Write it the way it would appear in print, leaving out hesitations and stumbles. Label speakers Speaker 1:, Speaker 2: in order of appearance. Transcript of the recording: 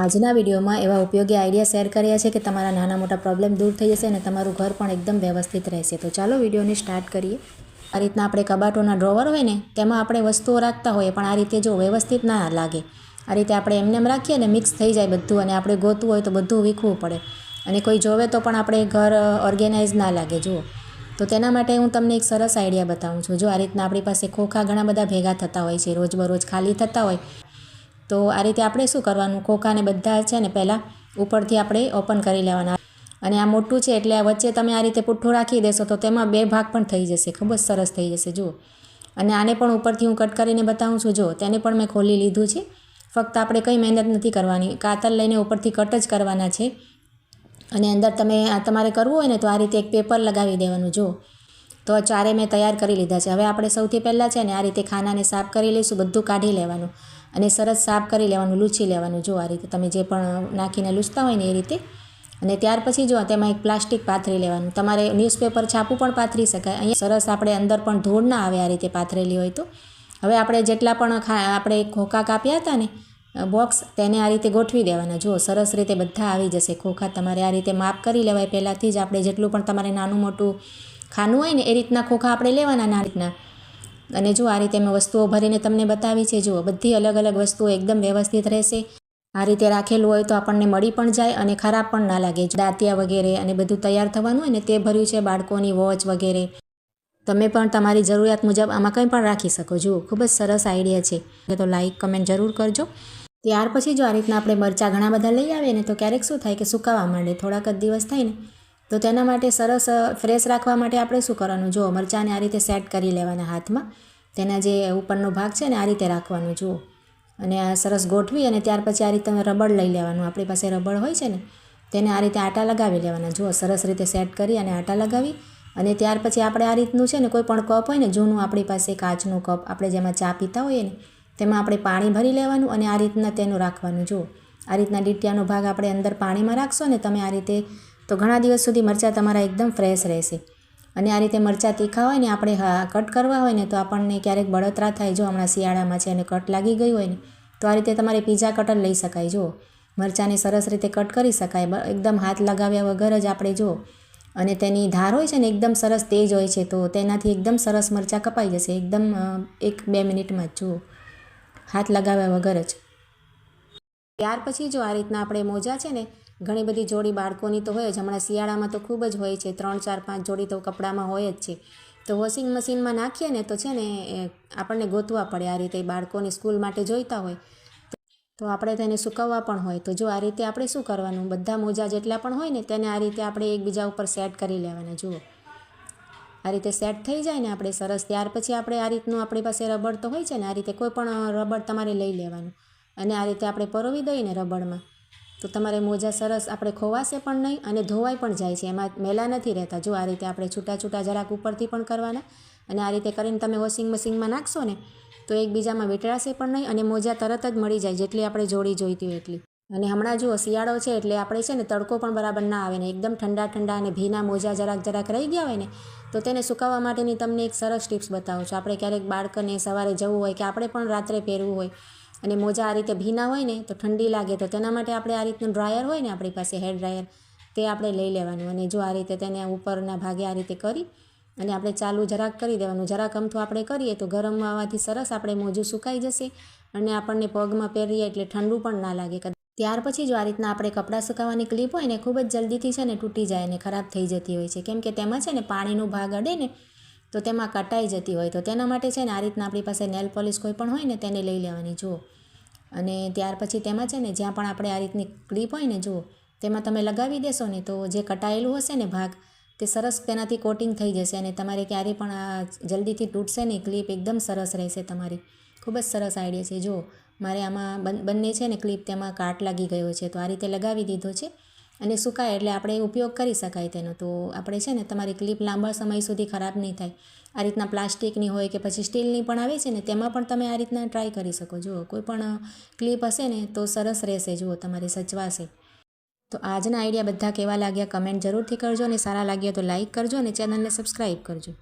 Speaker 1: આજના વિડીયોમાં એવા ઉપયોગી આઈડિયા શેર કર્યા છે કે તમારા નાના મોટા પ્રોબ્લેમ દૂર થઈ જશે અને તમારું ઘર પણ એકદમ વ્યવસ્થિત રહેશે। તો ચાલો વિડીયોને સ્ટાર્ટ કરીએ। આ રીતના આપણે કબાટોના ડ્રોવર હોય ને તેમાં આપણે વસ્તુઓ રાખતા હોઈએ, પણ આ રીતે જો વ્યવસ્થિત ના લાગે। આ રીતે આપણે એમને એમ રાખીએ ને મિક્સ થઈ જાય બધું, અને આપણે ગોતવું હોય તો બધું વીખવું પડે, અને કોઈ જોવે તો પણ આપણે ઘર ઓર્ગેનાઇઝ ના લાગે। જુઓ, તો તેના માટે હું તમને એક સરસ આઈડિયા બતાવું છું। જો આ રીતના આપણી પાસે ખોખા ઘણા બધા ભેગા થતા હોય છે, રોજબરોજ ખાલી થતા હોય, તો આ રીતે આપણે શું કરવાનું, ખોખાને બધા છે ને પહેલાં ઉપરથી આપણે ઓપન કરી લેવાના। અને આ મોટું છે એટલે આ વચ્ચે તમે આ રીતે પુઠ્ઠું રાખી દેશો તો તેમાં 2 ભાગ પણ થઈ જશે, ખૂબ જ સરસ થઈ જશે। જુઓ, અને આને પણ ઉપરથી હું કટ કરીને બતાવું છું। જો તેને પણ મેં ખોલી લીધું છે, ફક્ત આપણે કંઈ મહેનત નથી કરવાની, કાતર લઈને ઉપરથી કટ જ કરવાના છે। અને અંદર તમારે કરવું હોય ને તો આ રીતે એક પેપર લગાવી દેવાનું। જો તો ચારે મેં તૈયાર કરી લીધા છે। હવે આપણે સૌથી પહેલાં છે ને આ રીતે ખાનાને સાફ કરી લઈશું, બધું કાઢી લેવાનું અને સરસ સાફ કરી લેવાનું, લૂછી લેવાનું। જો આ રીતે તમે જે પણ નાખીને લૂછતા હોય ને એ રીતે। અને ત્યાર પછી જો તેમાં એક પ્લાસ્ટિક પાથરી લેવાનું, તમારે ન્યૂઝપેપર છાપું પણ પાથરી શકાય। અહીંયા સરસ આપણે અંદર પણ ધૂળ ના આવે આ રીતે પાથરેલી હોય તો। હવે આપણે જેટલા પણ આપણે ખોખા કાપ્યા હતા ને બોક્સ, તેને આ રીતે ગોઠવી દેવાના। જુઓ, સરસ રીતે બધા આવી જશે ખોખા। તમારે આ રીતે માપ કરી લેવાય પહેલાંથી જ, આપણે જેટલું પણ તમારે નાનું મોટું ખાનું હોય ને એ રીતના ખોખા આપણે લેવાના ના રીતના। અને જો આ રીતે મેં વસ્તુઓ ભરીને તમને બતાવી છે। જુઓ, બધી અલગ અલગ વસ્તુઓ એકદમ વ્યવસ્થિત રહેશે। આ રીતે રાખેલું હોય તો આપણને મળી પણ જાય અને ખરાબ પણ ના લાગે। દાંતિયા વગેરે અને બધું તૈયાર થવાનું હોય ને તે ભર્યું છે, બાળકોની વોચ વગેરે। તમે પણ તમારી જરૂરિયાત મુજબ આમાં કંઈ પણ રાખી શકો। જુઓ, ખૂબ જ સરસ આઈડિયા છે, તો લાઈક કમેન્ટ જરૂર કરજો। ત્યાર પછી જો આ રીતના આપણે મરચાં ઘણા બધા લઈ આવીએ ને તો ક્યારેક શું થાય કે સુકાવા માંડે, થોડાક જ દિવસ થાય ને, તો તેના માટે સરસ ફ્રેશ રાખવા માટે આપણે શું કરવાનું, જુઓ મરચાંને આ રીતે સેટ કરી લેવાના હાથમાં, તેના જે ઉપરનો ભાગ છે ને આ રીતે રાખવાનું। જુઓ, અને આ સરસ ગોઠવી અને ત્યાર પછી આ રીતે રબડ લઈ લેવાનું, આપણી પાસે રબડ હોય છે ને તેને આ રીતે આટા લગાવી લેવાના। જુઓ, સરસ રીતે સેટ કરી અને આટા લગાવી અને ત્યાર પછી આપણે આ રીતનું છે ને કોઈ પણ કપ હોય ને જૂનું, આપણી પાસે કાચનું કપ, આપણે જેમાં ચા પીતા હોઈએ ને તેમાં આપણે પાણી ભરી લેવાનું અને આ રીતના તેનું રાખવાનું। જુઓ, આ રીતના ડીટિયાનો ભાગ આપણે અંદર પાણીમાં રાખશો ને તમે આ રીતે, તો ઘણા દિવસ સુધી મરચાં તમારા એકદમ ફ્રેશ રહેશે। અને આ રીતે મરચાં તીખા હોય ને આપણે કટ કરવા હોય ને તો આપણને ક્યારેક બળતરા થાય। જો હમણાં શિયાળામાં છે અને કટ લાગી ગઈ હોય ને તો આ રીતે તમારે પીઝા કટર લઈ શકાય। જુઓ, મરચાંને સરસ રીતે કટ કરી શકાય, એકદમ હાથ લગાવ્યા વગર જ આપણે। જુઓ, અને તેની ધાર હોય છે ને એકદમ સરસ તેજ હોય છે, તો તેનાથી એકદમ સરસ મરચાં કપાઈ જશે, એકદમ 1-2 મિનિટમાં જ। જુઓ, હાથ લગાવ્યા વગર જ। ત્યાર પછી જો આ રીતના આપણે મોજા છે ને ઘણી બધી જોડી બાળકોની તો હોય જ, હમણાં શિયાળામાં તો ખૂબ જ હોય છે, 3-4-5 જોડી તો કપડામાં હોય જ છે। તો વોશિંગ મશીનમાં નાખીએ ને તો છે ને આપણને ગોતવા પડે, આ રીતે બાળકોની સ્કૂલ માટે જોઈતા હોય તો આપણે તેને સુકવવા પણ હોય। તો જો આ રીતે આપણે શું કરવાનું, બધા મોજા જેટલા પણ હોય ને તેને આ રીતે આપણે એકબીજા ઉપર સેટ કરી લેવાના। જુઓ, આ રીતે સેટ થઈ જાય ને આપણે સરસ, ત્યાર પછી આપણે આ રીતનું આપણી પાસે રબડ તો હોય છે ને, આ રીતે કોઈ પણ રબડ તમારે લઈ લેવાનું અને આ રીતે આપણે પરોવી દઈએ ને રબડમાં, તો તમારે મોજા સરસ આપણે ખોવાશે પણ નહીં અને ધોવાઈ પણ જાય છે, એમાં મેલા નથી રહેતા। જો આ રીતે આપણે છૂટા છૂટા જરાક ઉપરથી પણ કરવાના અને આ રીતે કરીને તમે વોશિંગ મશીનમાં નાખશો ને તો એકબીજામાં વીંટળાશે પણ નહીં અને મોજા તરત જ મળી જાય, જેટલી આપણે જોડી જોઈતી હોય એટલી। અને હમણાં જુઓ શિયાળો છે એટલે આપણે છે ને તડકો પણ બરાબર ના આવે ને એકદમ ઠંડા ઠંડા અને ભીના મોજા જરાક રહી ગયા હોય ને તો તેને સુકાવવા માટેની તમને એક સરસ ટિપ્સ બતાવું છું। આપણે ક્યારેક બાળકને સવારે જવું હોય કે આપણે પણ રાત્રે પહેરવું હોય અને મોજા આ રીતે ભીના હોય ને તો ઠંડી લાગે, તો તેના માટે આપણે આ રીતનું ડ્રાયર હોય ને આપણી પાસે હેર ડ્રાયર, તે આપણે લઈ લેવાનું અને જો આ રીતે તેને ઉપરના ભાગે આ રીતે કરી અને આપણે ચાલુ જરાક કરી દેવાનું, જરાક અમથું આપણે કરીએ તો ગરમ આવવાથી સરસ આપણે મોજું સુકાઈ જશે અને આપણને પગમાં પહેરીએ એટલે ઠંડુ પણ ના લાગે। ત્યાર પછી જો આ રીતના આપણે કપડાં સુકાવવાની ક્લિપ હોય ને ખૂબ જ જલ્દીથી છે ને તૂટી જાય અને ખરાબ થઈ જતી હોય છે, કેમ કે તેમાં છે ને પાણીનો ભાગ અડે ને તો તેમાં કટાઈ જતી હોય, તો તેના માટે છે ને આ રીતના આપણી પાસે નેલ પોલિશ કોઈ પણ હોય ને તેને લઈ લેવાની। જુઓ, અને ત્યાર પછી તેમાં છે ને જ્યાં પણ આપણે આ રીતની ક્લિપ હોય ને, જુઓ તેમાં તમે લગાવી દેશો ને તો જે કટાયેલું હશે ને ભાગ તે સરસ તેનાથી કોટિંગ થઈ જશે અને તમારે ક્યારેય પણ આ જલ્દીથી તૂટશે નહીં, ક્લિપ એકદમ સરસ રહેશે તમારી। ખૂબ જ સરસ આઈડિયા છે। જુઓ, મારે આમાં બંને છે ને ક્લિપ તેમાં કાટ લાગી ગયો છે, તો આ રીતે લગાવી દીધો છે અને સુકાય એટલે આપણે ઉપયોગ કરી શકાય તેનો। તો આપણે છે ને તમારી ક્લિપ લાંબા સમય સુધી ખરાબ નહીં થાય। આ રીતના પ્લાસ્ટિકની હોય કે પછી સ્ટીલની પણ આવે છે ને તેમાં પણ તમે આ રીતના ટ્રાય કરી શકો। જુઓ, કોઈ પણ ક્લિપ હશે ને તો સરસ રહેશે, જુઓ તમારી સચવાશે। તો આજના આઈડિયા બધા કેવા લાગ્યા કમેન્ટ જરૂરથી કરજો અને સારા લાગ્યા તો લાઇક કરજો અને ચેનલને સબસ્ક્રાઈબ કરજો।